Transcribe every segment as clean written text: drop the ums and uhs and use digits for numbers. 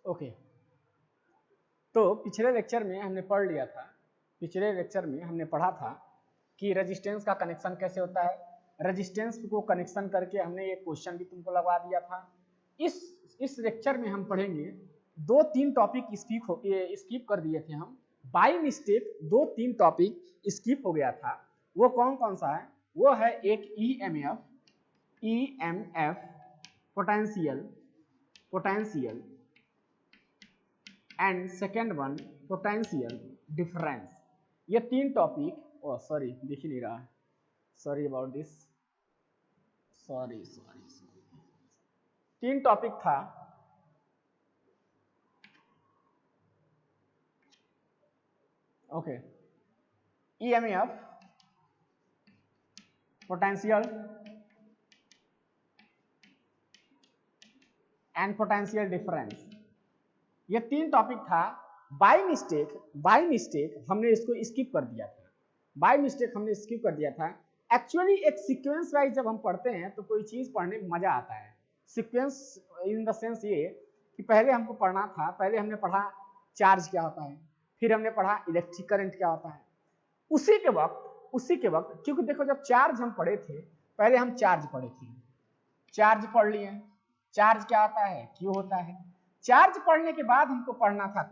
Okay, तो पिछले lecture में हमने पढ़ लिया था, पिछले लेक्चर में हमने पढ़ा था कि रेजिस्टेंस का कनेक्शन कैसे होता है। रेजिस्टेंस को कनेक्शन करके हमने एक क्वेश्चन भी तुमको लगवा दिया था। इस लेक्चर में हम पढ़ेंगे 2-3 टॉपिक स्किप कर दिए थे हम, बाय मिस्टेक 2-3 टॉपिक स्किप हो गया था। वो कौन कौन सा है? वो है एक EMF potential and second one potential difference. ये 3 टॉपिक, सॉरी दिख ही नहीं रहा, sorry about this, sorry 3 topic था। Okay, EMF, potential and potential difference, ये 3 टॉपिक था। बाय मिस्टेक हमने इसको स्किप कर दिया था, बाय मिस्टेक हमने स्किप कर दिया था। एक्चुअली एक सीक्वेंस वाइज जब हम पढ़ते हैं तो कोई चीज पढ़ने में मजा आता है। सीक्वेंस इन द सेंस ये कि पहले हमको पढ़ना था, पहले हमने पढ़ा चार्ज क्या होता है, फिर हमने पढ़ा इलेक्ट्रिक करंट क्या होता है। उसी के वक्त क्योंकि देखो जब चार्ज हम पढ़े थे, पहले हम चार्ज पढ़े थे, चार्ज पढ़ लिए, चार्ज क्या होता है, क्यू होता है। चार्ज पढ़ने के बाद हमको पढ़ना था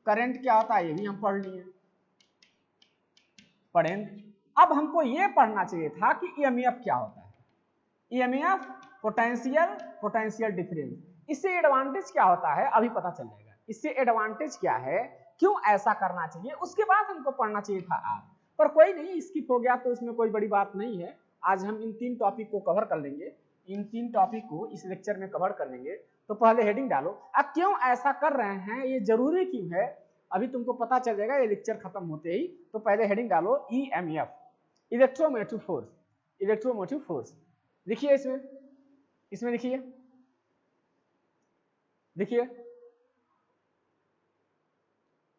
करंट क्या होता है, ये भी हम पढ़ लिए, पढ़ेंगे। अब हमको ये पढ़ना चाहिए था कि ईएमएफ क्या होता है, ईएमएफ पोटेंशियल डिफरेंस। इससे एडवांटेज क्या होता है अभी पता चल जाएगा, इससे एडवांटेज क्या है, क्यों ऐसा करना चाहिए, उसके बाद हमको पढ़ना चाहिए था आज। पर कोई नहीं, स्किप हो गया तो इसमें कोई बड़ी बात नहीं है। आज हम इन 3 टॉपिक को कवर कर लेंगे, इन 3 टॉपिक को इस लेक्चर में कवर कर लेंगे। तो पहले हेडिंग डालो, अब क्यों ऐसा कर रहे हैं, ये जरूरी क्यों है, अभी तुमको पता चल जाएगा ये लेक्चर खत्म होते ही। तो पहले हेडिंग डालो ईएमएफ, इलेक्ट्रोमोटिव फोर्स। लिखिए इसमें लिखिए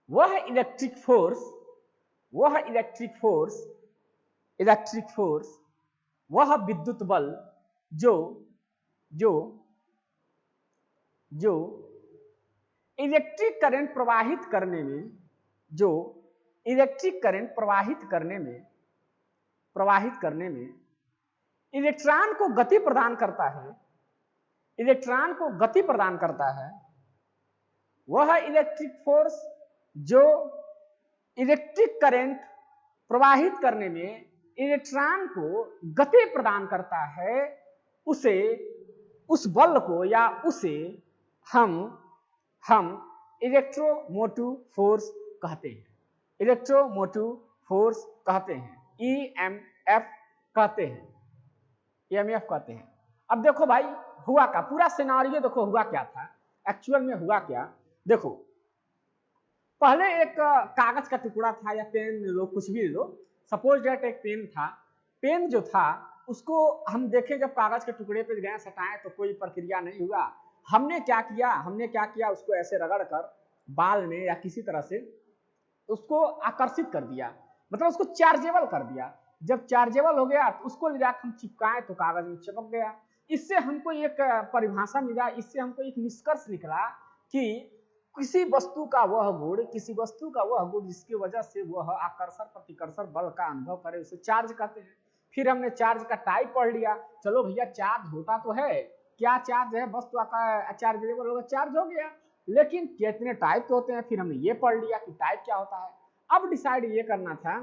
वह इलेक्ट्रिक फोर्स, वह विद्युत बल जो इलेक्ट्रिक करंट प्रवाहित करने में इलेक्ट्रॉन को गति प्रदान करता है, वह इलेक्ट्रिक फोर्स जो इलेक्ट्रिक करंट प्रवाहित करने में इलेक्ट्रॉन को गति प्रदान करता है, उस बल को या उसे हम इलेक्ट्रोमोटिव फोर्स कहते हैं, ईएमएफ कहते हैं। अब देखो भाई, हुआ क्या, पूरा सिनारियो देखो, हुआ क्या था एक्चुअल में, हुआ क्या देखो। पहले एक कागज का टुकड़ा था या पेन लो, कुछ भी लो, सपोज दैट एक पेन था। पेन जो था उसको हम देखे, जब कागज के टुकड़े पे गए सटाए तो कोई प्रक्रिया नहीं हुआ। हमने क्या किया, उसको ऐसे रगड़ कर बाल में या किसी तरह से उसको आकर्षित कर दिया, मतलब उसको चार्जेबल कर दिया। जब चार्जेबल हो गया तो उसको ले जाकर हम चिपकाए तो कागज में चिपक गया। इससे हमको एक परिभाषा मिला, इससे हमको एक निष्कर्ष निकला कि किसी वस्तु का वह गुण जिसकी वजह से वह आकर्षण प्रतिकर्षण बल का अनुभव करे, उसे चार्ज कहते हैं। फिर हमने चार्ज का टाइप पढ़ लिया, चलो भैया चार्ज होता तो है, क्या चार्ज है, वस्तु का चार्जेबल होगा, चार्ज हो गया, लेकिन कितने टाइप के होते हैं, फिर हमने ये पढ़ लिया कि टाइप क्या होता है। अब डिसाइड ये करना था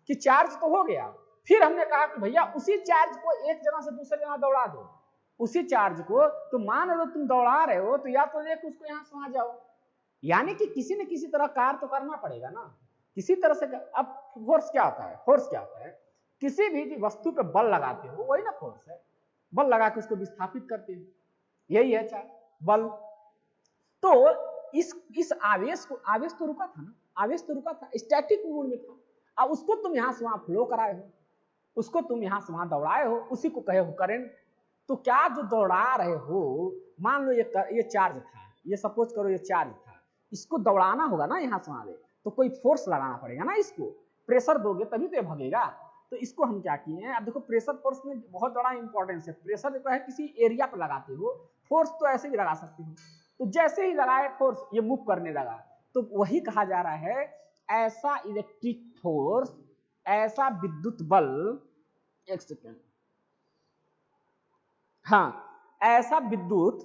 कि चार्ज तो हो गया, फिर हमने कहा कि भैया उसी चार्ज को एक जगह से दूसरे जगह दौड़ा दो। उसी चार्ज को तो मान लो तुम दौड़ा रहे हो, तो या तो लेके उसको यहाँ से वहां जाओ, यानी कि किसी न किसी तरह कार्य तो करना पड़ेगा ना, किसी तरह से। अब फोर्स क्या होता है, किसी भी वस्तु पे बल लगाते हो, वही ना फोर्स है, बल लगा के उसको विस्थापित करते हैं, यही है चार्ज, बल। तो इस आवेश तो रुका था, स्टैटिक मोड में था। अब उसको तुम यहां से वहां फ्लो कराए हो, उसको तुम यहां से वहां दौड़ाए हो, उसी को कहे हो करंट। तो क्या जो दौड़ा रहे हो, मान लो ये चार्ज था, ये सपोज करो ये चार्ज था, इसको दौड़ाना होगा ना यहाँ से वहां, तो कोई फोर्स लगाना पड़ेगा ना, इसको प्रेशर दोगे तभी तो ये भगेगा। तो इसको हम क्या किए हैं, अब देखो प्रेशर फोर्स में बहुत बड़ा इंपॉर्टेंस है। प्रेशर जो है किसी एरिया पर लगाते हो, फोर्स तो ऐसे भी लगा सकते हो, तो जैसे ही लगाए फोर्स ये मूव करने लगा, तो वही कहा जा रहा है ऐसा इलेक्ट्रिक फोर्स, ऐसा विद्युत बल, एक सेकेंड, हाँ, ऐसा विद्युत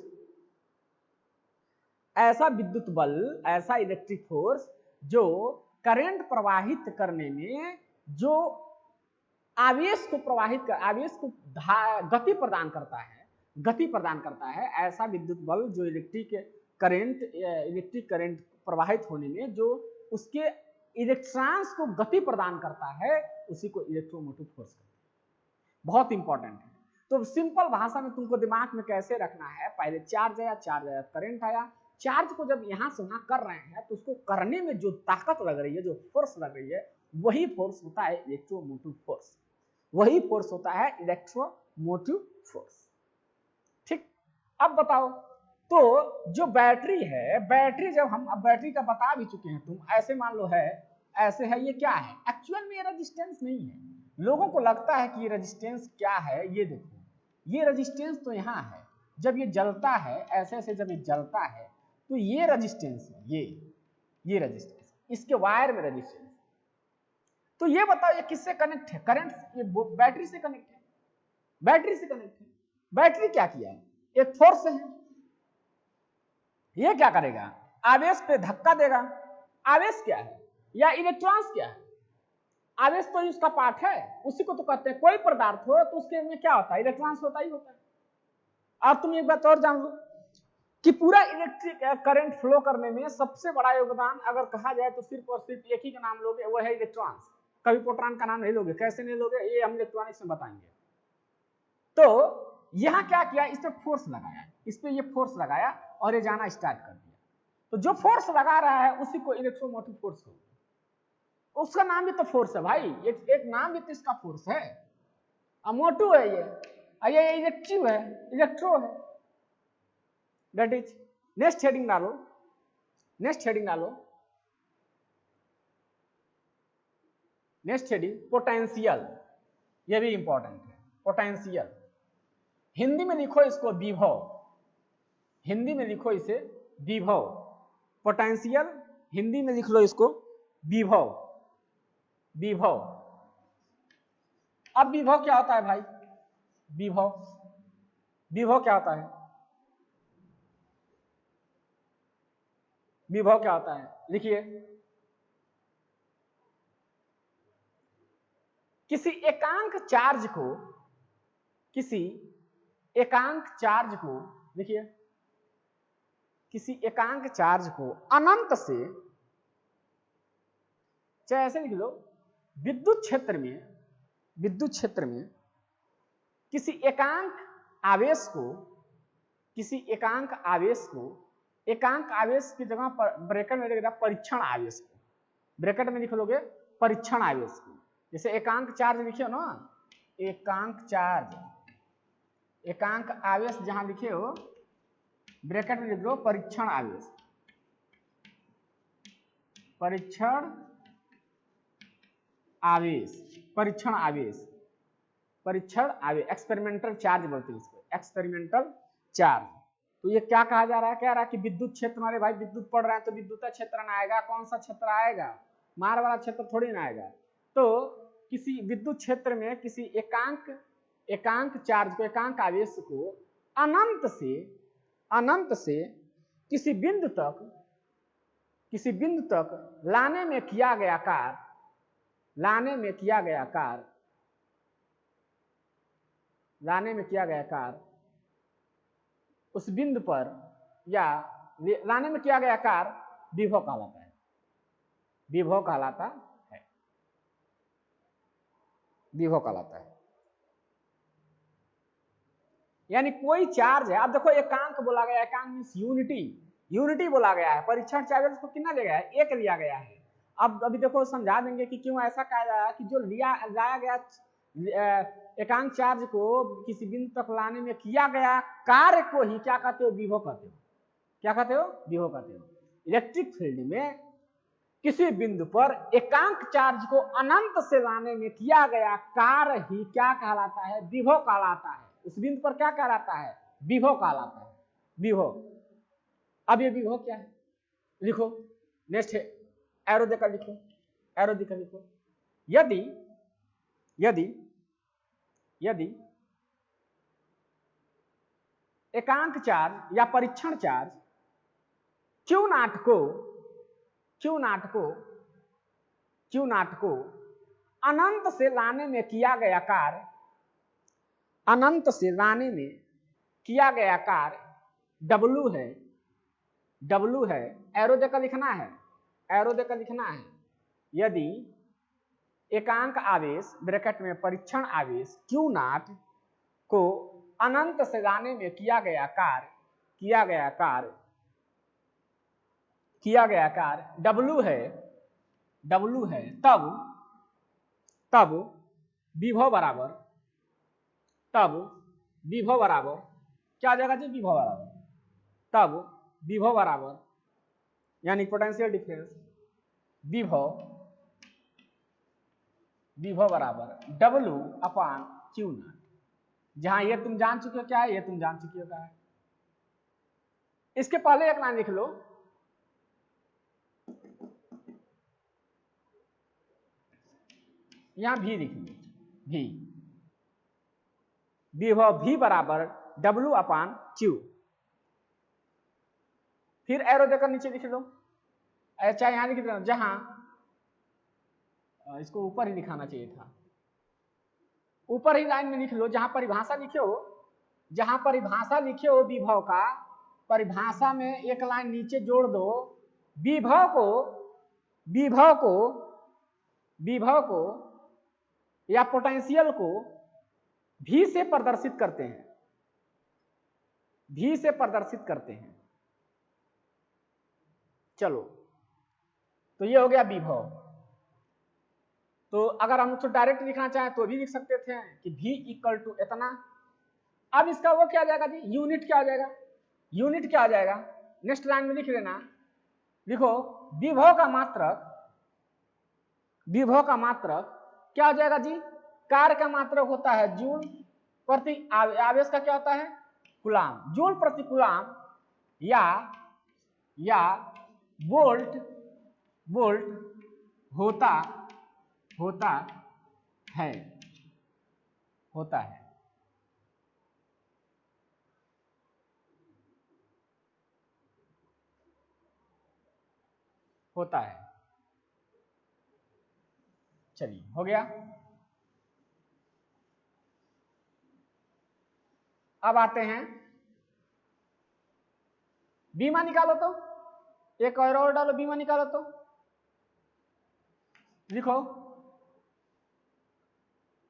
बल, ऐसा इलेक्ट्रिक फोर्स जो करंट प्रवाहित करने में, जो आवेश को प्रवाहित कर, आवेश को गति प्रदान करता है, ऐसा विद्युत बल जो इलेक्ट्रिक करंट प्रवाहित होने में जो उसके इलेक्ट्रॉन्स को गति प्रदान करता है, उसी को इलेक्ट्रोमोटिव फोर्स कहते हैं। बहुत इंपॉर्टेंट है। तो सिंपल भाषा में तुमको दिमाग में कैसे रखना है, पहले चार्ज आया, करंट आया, चार्ज को जब यहां से वहां कर रहे हैं तो उसको करने में जो ताकत लग रही है, जो फोर्स लग रही है, वही फोर्स होता है इलेक्ट्रोमोटिव फोर्स, वही फोर्स होता है इलेक्ट्रोमोटिव फोर्स। ठीक, अब बताओ, तो जो बैटरी है, बैटरी जब हम, अब बैटरी का बता भी चुके हैं तुम, ऐसे मान लो है, ऐसे है, ये क्या है, एक्चुअल में ये रेजिस्टेंस नहीं है। लोगों को लगता है कि ये रेजिस्टेंस क्या है, ये देखो, ये रेजिस्टेंस तो यहाँ है, जब ये जलता है ऐसे ऐसे, जब ये जलता है तो ये रेजिस्टेंस है, ये रेजिस्टेंस, इसके वायर में रेजिस्टेंस। तो ये बताओ ये किससे कनेक्ट है, करंट, ये बैटरी से कनेक्ट है, बैटरी से कनेक्ट है। बैटरी क्या किया है, एक फोर्स है, ये क्या करेगा, आवेश पे धक्का देगा। आवेश क्या है, या इलेक्ट्रॉन्स क्या है, आवेश तो उसका पार्ट है, उसी को तो कहते हैं, कोई पदार्थ हो तो उसके में क्या होता है, इलेक्ट्रॉन्स होता ही होता है। अब तुम एक बात और जान लो कि पूरा इलेक्ट्रिक करंट फ्लो करने में सबसे बड़ा योगदान अगर कहा जाए तो सिर्फ और सिर्फ एक ही का नाम लोगे, वो है इलेक्ट्रॉन्स। कभी प्रोटॉन का नाम नहीं लोगे, कैसे नहीं लोगे, ये हम इलेक्ट्रॉनिक्स में बताएंगे। तो यहां क्या किया, इस पे फोर्स लगाया, इस पे ये फोर्स लगाया और ये जाना स्टार्ट कर दिया। तो जो फोर्स लगा रहा है उसी को इलेक्ट्रोमोटिव फोर्स कहते हैं। उसका नाम भी तो फोर्स है भाई, एक नाम भी तो इसका फोर्स है, मोटिव है ये इलेक्ट्रिव है, इलेक्ट्रो है, दैट इज। नेक्स्ट हेडिंग डालो, नेक्स्ट हेडिंग डालो, नेक्स्ट हेडिंग पोटेंशियल, ये भी इंपॉर्टेंट है, पोटेंशियल। हिंदी में लिखो इसको विभव, हिंदी में लिखो इसे विभव, पोटेंशियल हिंदी में लिख लो इसको विभव, विभव। अब विभव क्या होता है भाई, विभव, विभव क्या होता है, विभव क्या होता है, लिखिए, किसी एकांक चार्ज को, किसी एकांक चार्ज को, देखिए, किसी एकांक चार्ज को अनंत से, चाहे ऐसे लिख लो, विद्युत क्षेत्र में, विद्युत क्षेत्र में किसी एकांक आवेश को, किसी एकांक आवेश को, एकांक आवेश की जगह पर ब्रैकेट में लिखेगा परीक्षण आवेश को, ब्रैकेट में लिख लोगे परीक्षण आवेश को। जैसे एकांक चार्ज लिखे हो ना, एकांक चार्ज, एकांक आवेश जहां लिखे हो ब्रैकेट में लिख दो परीक्षण आवेश, परीक्षण आवेश, परीक्षण आवेश, परीक्षण आवेश, एक्सपेरिमेंटल चार्ज बोलते हैं इसको, एक्सपेरिमेंटल चार्ज। तो ये क्या कहा जा रहा है, कह रहा है कि विद्युत क्षेत्र में, भाई विद्युत पढ़ रहे हैं तो विद्युत क्षेत्र में आएगा, कौन सा क्षेत्र आएगा, मार वाला क्षेत्र थोड़ी ना आएगा। तो किसी विद्युत क्षेत्र में किसी एकांक चार्ज को, एकांक आवेश को अनंत से किसी बिंदु तक लाने में किया गया कार्य, लाने में किया गया कार्य, लाने में किया गया कार्य, उस बिंदु पर या लाने में किया गया कार्य विभव कहलाता है, विभव कहलाता है, विभव कहलाता है। यानी कोई चार्ज है, अब देखो एकांक बोला गया, एकांक मींस यूनिटी, यूनिटी बोला गया है, परीक्षण चार्ज को कितना लिया गया है, एक लिया गया है। अब अभी देखो समझा देंगे कि क्यों ऐसा कहा जाए कि जो लाया गया एकांक चार्ज को किसी बिंदु तक लाने में किया गया कार्य को ही क्या कहते हो, विभव कहते हो। क्या कहते हो, विभव कहते हो। इलेक्ट्रिक फील्ड में किसी बिंदु पर एकांक चार्ज को अनंत से लाने में किया गया कार्य ही क्या कहलाता है, विभव कहलाता है। उस बिंदु पर क्या कहलाता है, विभव कहलाता है, विभव। अब ये विभव क्या है लिखो, नेक्स्ट है एरो देकर लिखो, एरो देकर लिखो। यदि यदि यदि एकांक चार्ज या परीक्षण चार्ज Q0 को अनंत से लाने में किया गया कार्य, अनंत से लाने में किया गया कार्य W है, एरो देकर लिखना है, एरो देकर लिखना है। यदि एकांक आवेश ब्रैकेट में परीक्षण आवेश Q0 को अनंत से लाने में किया गया कार्य W है, तब विभव बराबर क्या आ जाएगा जी, विभव बराबर, तब विभव बराबर यानी पोटेंशियल डिफरेंस विभव बराबर W/Q0। जहां ये तुम जान चुके हो क्या है, ये तुम जान चुके हो क्या है। इसके पहले एक लाइन लिख लो, यहां भी लिख लो, विभव V बराबर W/Q। फिर एरो देकर नीचे लिख लो, अच्छा यहां लिख दो, जहां इसको ऊपर ही लिखाना चाहिए था, ऊपर ही लाइन में लिख लो, जहां परिभाषा लिखे हो विभव का, परिभाषा में एक लाइन नीचे जोड़ दो, विभव को या पोटेंशियल को V से प्रदर्शित करते हैं, चलो तो ये हो गया विभव। तो अगर हम उसको डायरेक्ट लिखना चाहें तो भी लिख सकते थे कि V = इतना। अब इसका वो क्या आ जाएगा जी, यूनिट क्या आ जाएगा, नेक्स्ट लाइन में लिख लेना, लिखो विभव का मात्रक क्या हो जाएगा जी, कार्य का मात्रक होता है जूल प्रति आवेश का क्या होता है, कूलाम, जूल प्रति कूलाम या वोल्ट होता है। चलिए हो गया। अब आते हैं बीमा निकालो, तो एक और डालो, बीमा निकालो, तो लिखो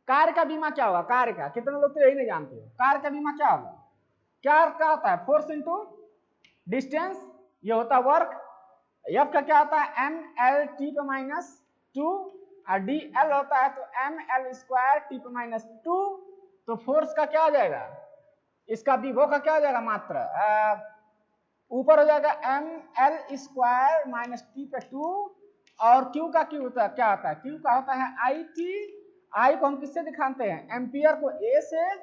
कार्य का बीमा क्या होगा, कार्य का, कितने लोग तो यही नहीं जानते हो, कार्य का बीमा क्या होगा, क्या होता है, फोर्स इंटू डिस्टेंस, ये होता है वर्क, एफ का क्या होता है mL/T/-2 और dl होता है तो mL²T/-2। तो फोर्स का क्या हो जाएगा, इसका विभव का क्या हो जाएगा, मात्रा ऊपर हो जाएगा mL² - और Q का क्या होता है, Q का होता है IT। I को हम किससे दिखाते हैं, एम्पियर को A से,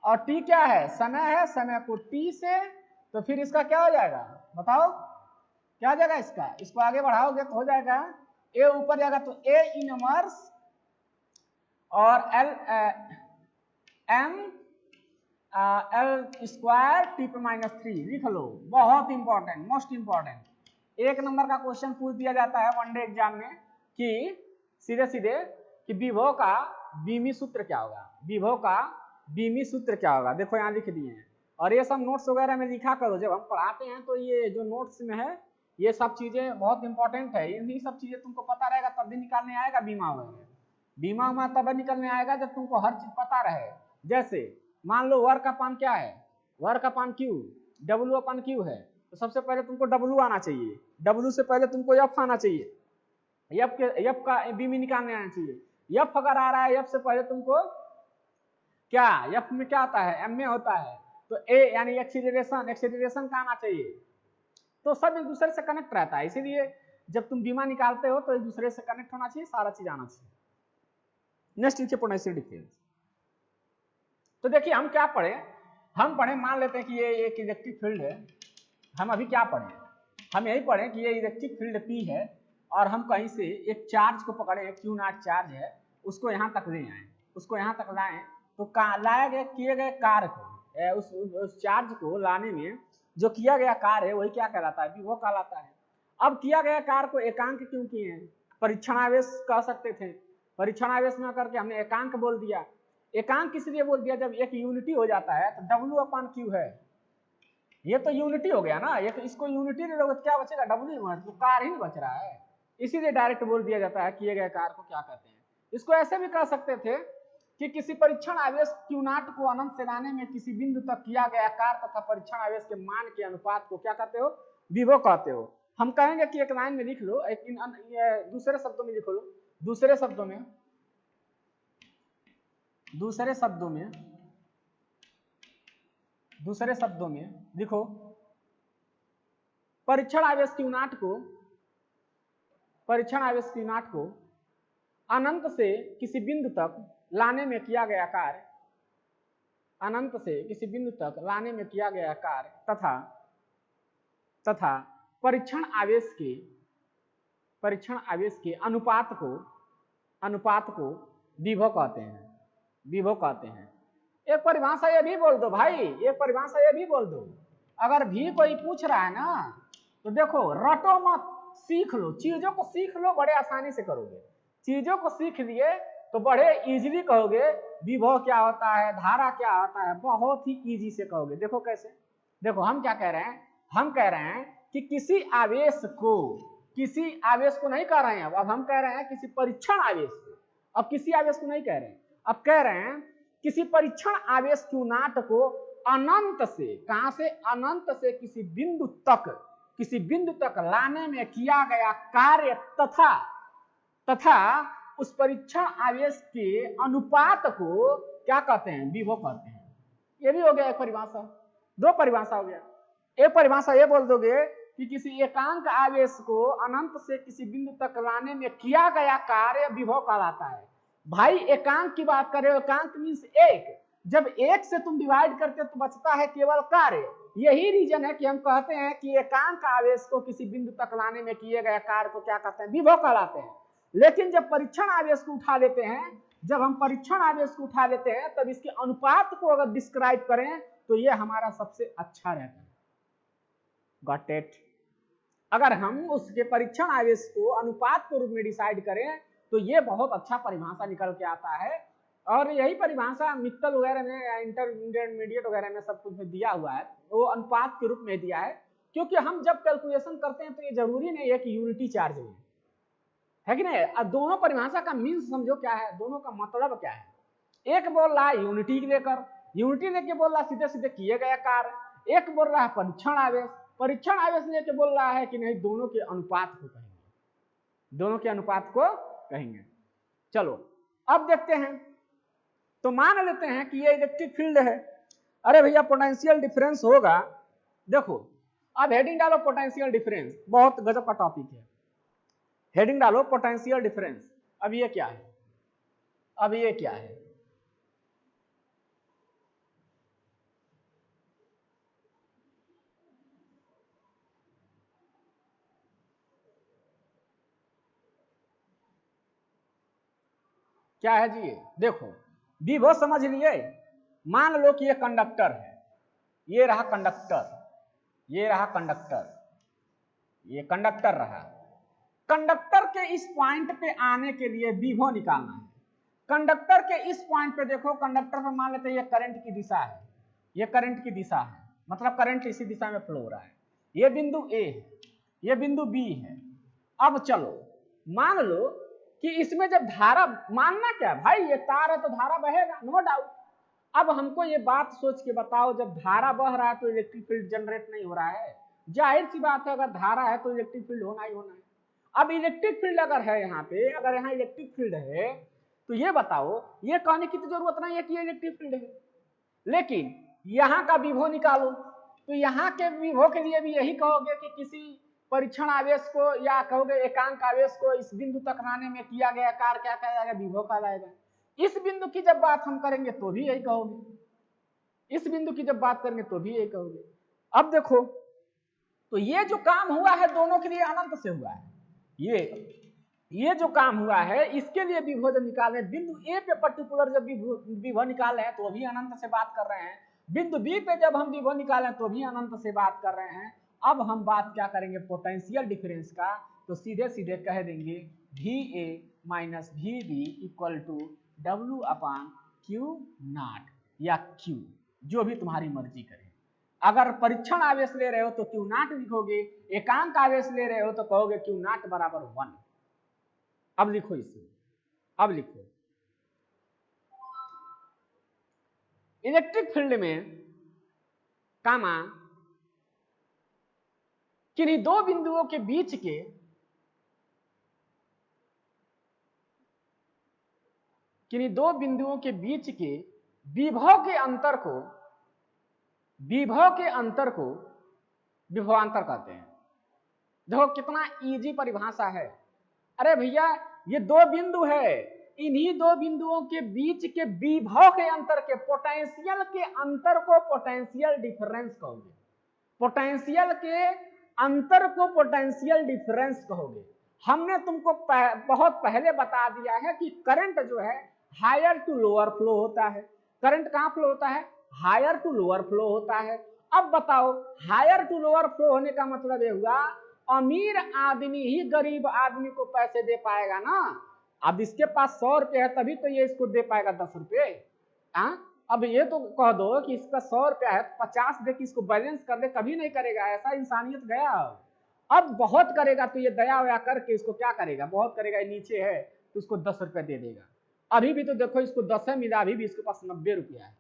और T क्या है, समय को T से। तो फिर इसका क्या हो जाएगा, बताओ क्या हो जाएगा, इसको आगे बढ़ाओगे तो हो जाएगा A ऊपर जाएगा तो A इनवर्स और mL²T/-3 लिख लो, बहुत इंपॉर्टेंट, मोस्ट इंपॉर्टेंट। एक नंबर का क्वेश्चन पूछ दिया जाता है वनडे एग्जाम में कि सीधे कि विभव का बीमी सूत्र क्या होगा, देखो यहाँ लिख दिए हैं। और ये सब नोट्स वगैरह में लिखा करो, जब हम पढ़ाते हैं तो ये जो नोट्स में है ये सब चीजें बहुत इंपॉर्टेंट है, इन्हीं सब चीजें तुमको पता रहेगा तब भी निकालने आएगा बीमा वगैरह, तब निकलने आएगा जब तुमको हर चीज पता रहे। जैसे मान लो वर्क अपान क्या है, वर्क अपान Q, W/Q है, तो सबसे पहले तुमको W आना चाहिए, W से पहले तुमको F आना चाहिए, F का बीमी निकालने आना चाहिए। F अगर आ रहा है, F से पहले तुमको क्या, F में क्या आता है, M में होता है, तो A यानी एक्सीलरेशन का आना चाहिए। तो सब एक दूसरे से कनेक्ट रहता है, इसीलिए जब तुम बीमा निकालते हो तो एक दूसरे से कनेक्ट होना चाहिए, सारा चीज आना चाहिए। नेक्स्ट नीचे पोटेंशियल डिफरेंस। तो देखिए हम क्या पढ़े, हम पढ़े, मान लेते हैं कि ये एक इलेक्ट्रिक फील्ड है, हम अभी क्या पढ़े, हम यही पढ़े कि ये इलेक्ट्रिक फील्ड P है और हम कहीं से एक चार्ज को पकड़े, Q0 चार्ज है, उसको यहाँ तक ले आए, उसको यहाँ तक लाएं तो लाया गया किए गए कार्य को, उस चार्ज को लाने में जो किया गया कार्य है वही क्या कहलाता है, विभव कहलाता है। अब किया गया कार्य को एकांक क्यों किए हैं, परीक्षण आवेश कह सकते थे, परीक्षण आवेश में करके हमने एकांक बोल दिया। एकांक इसलिए बोल दिया जब एक यूनिटी हो जाता है तो W/Q है, ये तो यूनिटी हो गया ना, ये तो इसको यूनिटी नहीं लोगे तो क्या बचेगा, W तो कार ही नहीं बच रहा है, इसीलिए डायरेक्ट बोल दिया जाता है किए गए कार्य को क्या कहते हैं। इसको ऐसे भी कह सकते थे कि किसी परीक्षण आवेश Q0 को अनंत से लाने में किसी बिंदु तक किया गया कार्य तथा परीक्षण आवेश के मान के अनुपात को क्या कहते हो, विभव कहते हो। हम कहेंगे कि एक लाइन में लिख लो, एक दूसरे शब्दों में लिख लो, दूसरे शब्दों में लिखो, परीक्षण आवेश Q0 को अनंत से किसी बिंदु तक लाने में किया गया कार्य, अनंत से किसी बिंदु तक लाने में किया गया कार्य तथा परीक्षण आवेश के अनुपात को विभव कहते हैं। एक परिभाषा ये भी बोल दो भाई, एक परिभाषा ये भी बोल दो, अगर भी कोई पूछ रहा है ना तो देखो रटो मत, सीख लो, चीजों को सीख लो, बड़े आसानी से करोगे। चीजों को सीख लिए तो बड़े इजीली कहोगे विभव क्या होता है, धारा क्या होता है, बहुत ही इजी से कहोगे। देखो कैसे, देखो हम क्या कह रहे हैं, हम कह रहे हैं कि किसी आवेश को नहीं कह रहे हैं, अब हम कह रहे हैं किसी परीक्षण आवेश को, अब किसी आवेश को नहीं कह रहे हैं, अब कह रहे हैं किसी परीक्षण आवेश Q0 को अनंत से, कहां से, अनंत से किसी बिंदु तक लाने में किया गया कार्य तथा उस परीक्षण आवेश के अनुपात को क्या कहते हैं, विभव कहते हैं। ये भी हो गया एक परिभाषा, दो परिभाषा हो गया। एक परिभाषा ये बोल दोगे कि किसी एकांक आवेश को अनंत से किसी बिंदु तक लाने में किया गया कार्य विभव कहलाता है। भाई एकांक की बात कर रहे हो, एकांक मीन्स एक, जब एक से तुम डिवाइड करते तो बचता है केवल कार्य। यही रीजन है कि हम कहते हैं कि एकांक आवेश को किसी बिंदु तक लाने में किए गए कार्य को क्या कहते हैं, विभव कहलाते हैं। लेकिन जब परीक्षण आवेश को उठा लेते हैं, जब हम परीक्षण आवेश को उठा लेते हैं तब इसके अनुपात को अगर डिस्क्राइब करें तो ये हमारा सबसे अच्छा रहता है। Got it? अगर हम उसके परीक्षण आवेश को अनुपात के रूप में डिसाइड करें तो ये बहुत अच्छा परिभाषा निकल के आता है। और यही परिभाषा मित्तल वगैरह में या इंटरमीडिएट वगैरह में सब कुछ में दिया हुआ है, वो अनुपात के रूप में दिया है, क्योंकि हम जब कैलकुलेशन करते हैं तो ये जरूरी नहीं है कि यूनिटी चार्ज में है कि नहीं। अब दोनों परिभाषा का मीन्स समझो क्या है, दोनों का मतलब क्या है। एक बोल रहा है यूनिटी लेके बोल रहा है सीधे सीधे किए गए कार्य, एक बोल रहा है परीक्षण आवेश लेके बोल रहा है कि नहीं दोनों के अनुपात को कहेंगे, चलो अब देखते हैं। तो मान लेते हैं कि ये इलेक्ट्रिक फील्ड है, अरे भैया पोटेंशियल डिफरेंस होगा। देखो अब हेडिंग डालो पोटेंशियल डिफरेंस, बहुत गजब का टॉपिक है। हेडिंग डालो पोटेंशियल डिफरेंस। अब ये क्या है, क्या है जी? देखो विभव समझ लिए। मान लो कि ये कंडक्टर है, ये रहा कंडक्टर रहा। कंडक्टर के इस पॉइंट पे आने के लिए विभव निकालना है। कंडक्टर के इस पॉइंट पे देखो, कंडक्टर पे मान लेते हैं ये करंट की दिशा है, मतलब करंट इसी दिशा में फ्लो हो रहा है। ये बिंदु A है, ये बिंदु B है। अब चलो मान लो कि इसमें जब धारा, मानना क्या भाई, ये तार है तो धारा बहेगा, नो डाउट। अब हमको ये बात सोच के बताओ, जब धारा बह रहा है तो इलेक्ट्रिक फील्ड जनरेट नहीं हो रहा है, जाहिर सी बात है अगर धारा है तो इलेक्ट्रिक फील्ड होना ही होना है। अब इलेक्ट्रिक फील्ड अगर है यहाँ पे, अगर यहाँ इलेक्ट्रिक फील्ड है तो ये बताओ, ये कहने की तो जरूरत नहीं है कि ये इलेक्ट्रिक फील्ड है, लेकिन यहाँ का विभव निकालो तो यहाँ के विभव के लिए भी यही कहोगे कि किसी परीक्षण आवेश को, या कहोगे एकांक आवेश को इस बिंदु तक लाने में किया गया कार्य क्या कहलाएगा, विभव कहलाएगा। इस बिंदु की जब बात हम करेंगे तो भी यही कहोगे, इस बिंदु की जब बात करेंगे तो भी यही कहोगे। अब देखो तो ये जो काम हुआ है दोनों के लिए अनंत से हुआ है। ये जो काम हुआ है इसके लिए विभव जब निकाले, बिंदु ए पे पर्टिकुलर जब विभव निकाले हैं तो भी अनंत से बात कर रहे हैं, बिंदु बी पे जब हम विभव निकालें तो भी अनंत से बात कर रहे हैं। अब हम बात क्या करेंगे पोटेंशियल डिफरेंस का, तो सीधे सीधे कह देंगे V A minus V B equal to W upon Q naught या क्यू, जो भी तुम्हारी मर्जी करे। अगर परीक्षण आवेश ले रहे हो तो क्यू नॉट लिखोगे, एकांक आवेश ले रहे हो तो कहोगे क्यू नॉट बराबर 1। अब लिखो इसे, अब लिखो इलेक्ट्रिक फील्ड में कामा किन्हीं दो बिंदुओं के बीच के विभव के अंतर को विभवांतर कहते हैं। देखो कितना इजी परिभाषा है। अरे भैया ये दो बिंदु है, इन्हीं दो बिंदुओं के बीच के विभव के अंतर के पोटेंशियल के अंतर को पोटेंशियल डिफरेंस कहोगे, पोटेंशियल के अंतर को पोटेंशियल डिफरेंस कहोगे। हमने तुमको बहुत पहले बता दिया है कि करंट जो है हायर टू लोअर फ्लो होता है। करंट कहां फ्लो होता है? हायर टू लोअर फ्लो होता है। अब बताओ हायर टू लोअर फ्लो होने का मतलब ये हुआ अमीर आदमी ही गरीब आदमी को पैसे दे पाएगा ना। अब इसके पास 100 रुपए है तभी तो ये इसको दे पाएगा 10 रुपए। अब ये तो कह दो कि इसका 100 रुपया है 50 दे कि इसको बैलेंस कर दे, कभी नहीं करेगा। ऐसा इंसानियत गया। अब बहुत करेगा तो ये दया वया करके इसको क्या करेगा, बहुत करेगा, ये नीचे है तो उसको 10 रुपया दे देगा। अभी भी तो देखो इसको 10 मिला, अभी भी इसके पास 90 रुपया है।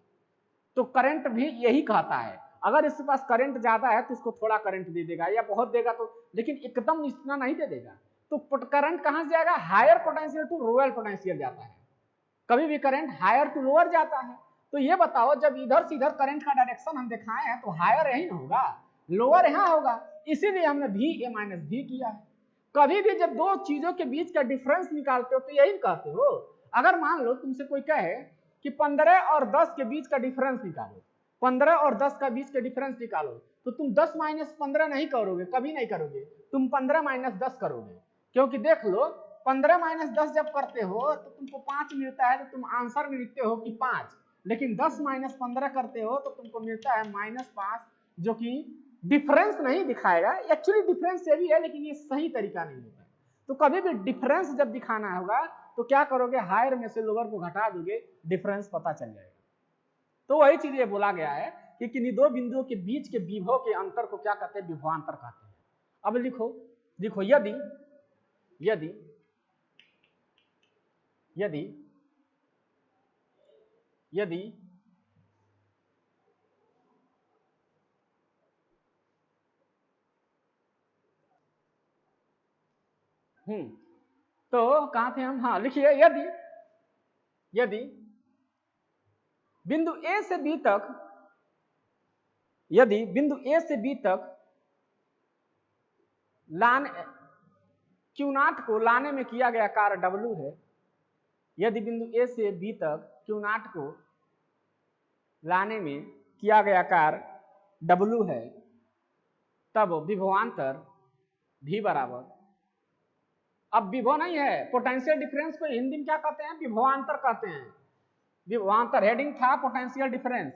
तो करंट भी यही कहता है, अगर इसके पास करंट ज्यादा है तो इसको थोड़ा करंट दे देगा या बहुत देगा तो, लेकिन एकदम इतना नहीं दे देगा। तो करंट कहां से जाएगा? Higher potential to lower potential जाता है। कभी भी करंट हायर टू लोअर जाता है। तो ये बताओ जब इधर से इधर करंट का डायरेक्शन हम दिखाए हैं तो हायर यही ना होगा, लोअर यहां होगा। इसीलिए हमने वी ए माइनस वी किया है। कभी भी जब दो चीजों के बीच का डिफरेंस निकालते हो तो यही कहते हो। अगर मान लो तुमसे कोई कहे कि 15 और 10 के बीच का डिफरेंस निकालो, 15 और 10 का बीच का डिफरेंस निकालो, तो तुम 10 माइनस 15 नहीं करोगे, कभी नहीं करोगे, तुम 15 माइनस 10 करोगे। क्योंकि देख लो 15 माइनस 10 जब करते हो तो तुमको 5 मिलता है, तो तुम आंसर में लिखते हो कि 5। लेकिन 10 माइनस 15 करते हो तो तुमको मिलता है -5, जो कि डिफरेंस नहीं दिखाएगा। एक्चुअली डिफरेंस से भी है लेकिन ये सही तरीका नहीं होता। तो कभी भी डिफरेंस जब दिखाना होगा तो क्या करोगे, हायर में से लोअर को घटा दोगे, डिफरेंस पता चल जाएगा। तो वही चीज ये बोला गया है कि किन्हीं दो बिंदुओं के बीच के विभव के अंतर को क्या कहते हैं? विभवांतर कहते हैं। अब लिखो लिखो यदि यदि यदि यदि तो कहां थे हम? हाँ लिखिए, यदि बिंदु ए से बी तक, यदि बिंदु ए से बी तक लाने क्यू नॉट को लाने में किया गया कार्य डब्ल्यू है, यदि बिंदु ए से बी तक क्यू नॉट को लाने में किया गया कार्य डब्ल्यू है, तब विभवांतर भी बराबर, अब विभव नहीं है, पोटेंशियल डिफरेंस को हिंदी में क्या कहते हैं? विभवांतर कहते हैं। विभवांतर हेडिंग था पोटेंशियल डिफरेंस,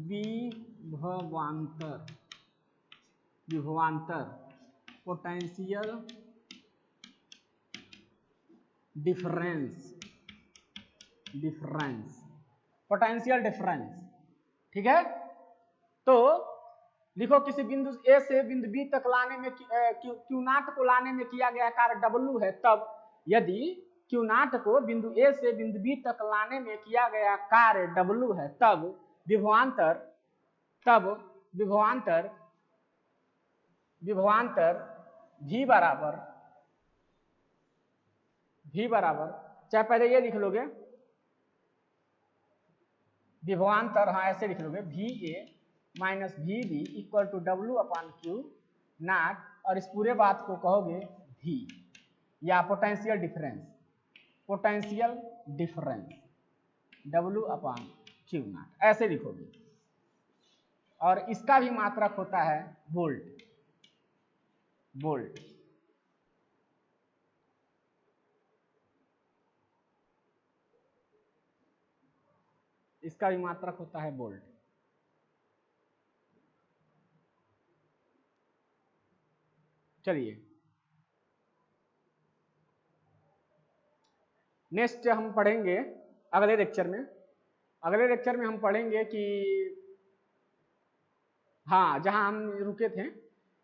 विभवांतर, विभवांतर पोटेंशियल डिफरेंस, पोटेंशियल डिफरेंस। ठीक है, तो लिखो किसी बिंदु ए से बिंदु बी तक लाने में क्यू नॉट को लाने में किया गया कार्य डब्ल्यू है, तब यदि क्यू नॉट को बिंदु ए से बिंदु बी तक लाने में किया गया कार्य डब्ल्यू है, तब विभवांतर भी बराबर, चाहे पहले ये लिख लोगे विभवांतर, हाँ ऐसे लिख लोगे, V A minus V B equal to W upon Q naught, और इस पूरे बात को कहोगे भी, या potential difference W upon Q naught, ऐसे लिखोगे। और इसका भी मात्रक होता है वोल्ट। वोल्ट इसका भी मात्रक होता है वोल्ट। चलिए नेक्स्ट हम पढ़ेंगे अगले लेक्चर में। अगले लेक्चर में हम पढ़ेंगे कि हाँ जहां हम रुके थे,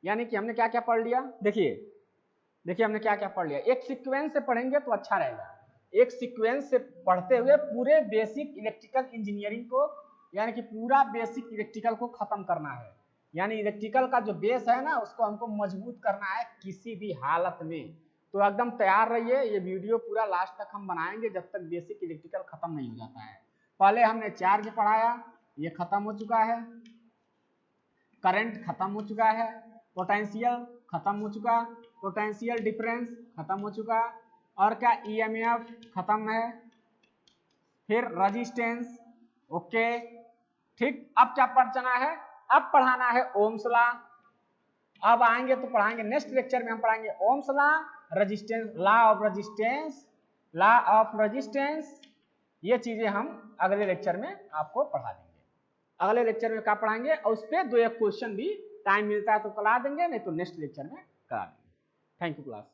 यानी कि हमने क्या क्या पढ़ लिया। देखिए हमने क्या क्या पढ़ लिया। एक सीक्वेंस से पढ़ेंगे तो अच्छा रहेगा। एक सीक्वेंस से पढ़ते हुए पूरे बेसिक इलेक्ट्रिकल इंजीनियरिंग को, यानी कि पूरा बेसिक इलेक्ट्रिकल को खत्म करना है। यानी इलेक्ट्रिकल का जो बेस है ना, उसको हमको मजबूत करना है किसी भी हालत में। तो एकदम तैयार रहिए, ये वीडियो पूरा लास्ट तक हम बनाएंगे जब तक बेसिक इलेक्ट्रिकल खत्म नहीं हो जाता है। पहले हमने चार्ज पढ़ाया, ये खत्म हो चुका है। करंट खत्म हो चुका है। पोटेंशियल खत्म हो चुका, पोटेंशियल डिफरेंस खत्म हो चुका, और क्या ईएमएफ खत्म है। फिर रेजिस्टेंस, ओके ठीक। अब क्या पढ़ना है, अब पढ़ाना है ओम्स लॉ। अब आएंगे तो पढ़ाएंगे नेक्स्ट लेक्चर में हम पढ़ाएंगे Ohm's law, resistance, law of resistance, law of resistance. ये चीजें हम अगले लेक्चर में आपको पढ़ा देंगे। अगले लेक्चर में क्या पढ़ाएंगे, और उस पर 2 एक क्वेश्चन भी टाइम मिलता है तो करा देंगे, नहीं तो नेक्स्ट लेक्चर में करा देंगे। Thank you class.